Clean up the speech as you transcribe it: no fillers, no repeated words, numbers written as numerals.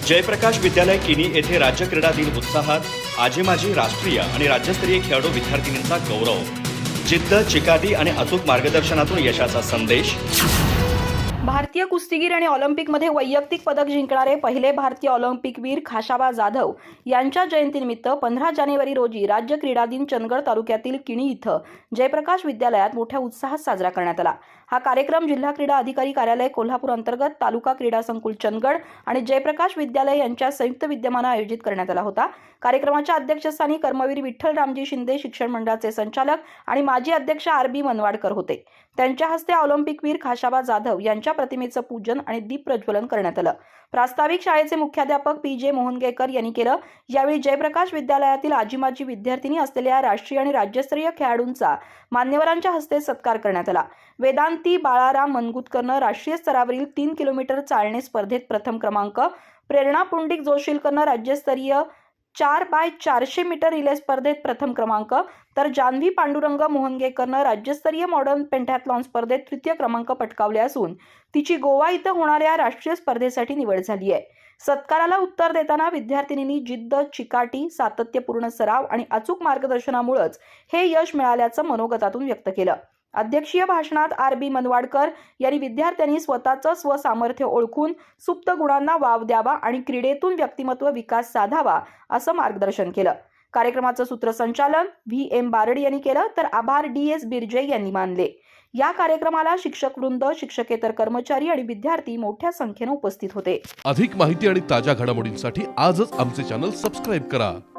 जयप्रकाश विद्यालय किनी येथे राज्य क्रीडा दिन उत्साहात आजी माजी राष्ट्रीय आणि राज्यस्तरीय खेळाडू विद्यार्थिनींचा गौरव, जिद्द, चिकाटी आणि अचूक मार्गदर्शनातून यशाचा संदेश। भारतीय कुस्तीगीर आणि ऑलिम्पिकमध्ये वैयक्तिक पदक जिंकणारे पहिले भारतीय ऑलिम्पिकवीर खाशाबा जाधव यांच्या जयंतीनिमित्त 15 जानेवारी रोजी राज्य क्रीडा दिन चंदगड तालुक्यातील किणी इथं जयप्रकाश विद्यालयात मोठ्या उत्साहात साजरा करण्यात आला। हा कार्यक्रम जिल्हा क्रीडा अधिकारी कार्यालय कोल्हापूर अंतर्गत तालुका क्रीडा संकुल चंदगड आणि जयप्रकाश विद्यालय यांच्या संयुक्त विद्यमाने आयोजित करण्यात आला होता। कार्यक्रमाच्या अध्यक्षस्थानी कर्मवीर विठ्ठल रामजी शिंदे शिक्षण मंडळाचे संचालक आणि माजी अध्यक्ष आर.बी. मनवाडकर होते। त्यांच्या हस्ते ऑलिम्पिकवीर खाशाबा जाधव यांच्या प्रतिमेचं पूजन आणि दीप प्रज्वलन करण्यात आलं। प्रास्ताविक शाळेचे मुख्याध्यापक पी.जे. मोहनगेकर यांनी केलं। यावेळी जयप्रकाश विद्यालयातील आजी-माजी विद्यार्थिनी असलेल्या राष्ट्रीय आणि राज्यस्तरीय खेळाडूंचा मान्यवरांच्या हस्ते सत्कार करण्यात आला। वेदांती बाळाराम मनगुतकरनं राष्ट्रीय स्तरावरील 3 किलोमीटर चालणे स्पर्धेत प्रथम क्रमांक, प्रेरणा पुंडिक जोशीलकरनं राज्यस्तरीय 4x400 मीटर रिले स्पर्धेत प्रथम क्रमांक, तर जान्हवी पांडुरंग मोहनगेकरनं राज्यस्तरीय मॉडर्न पेंटॅथलॉन स्पर्धेत तृतीय क्रमांक पटकावले असून तिची गोवा इथं होणाऱ्या राष्ट्रीय स्पर्धेसाठी निवड झाली आहे। सत्काराला उत्तर देताना विद्यार्थिनींनी जिद्द, चिकाटी, सातत्यपूर्ण सराव आणि अचूक मार्गदर्शनामुळेच हे यश मिळाल्याचं मनोगतातून व्यक्त केलं। अध्यक्षीय भाषणात आर.बी. मनवाडकर यांनी विद्यार्थ्यांनी स्वतःचं स्वसामर्थ्य ओळखून सुप्त गुणांना वाव द्यावा आणि क्रीडेतून व्यक्तिमत्व विकास साधावा असं मार्गदर्शन केलं। कार्यक्रमाचं सूत्रसंचालन व्ही.एम. बारड यांनी केलं, तर आभार डी.एस. बिर्जे यांनी मानले। या कार्यक्रमाला शिक्षक वृंद, शिक्षकेतर कर्मचारी आणि विद्यार्थी मोठ्या संख्येने उपस्थित होते। अधिक माहिती आणि ताज्या घडामोडींसाठी आजच आमचे चॅनल सबस्क्राइब करा।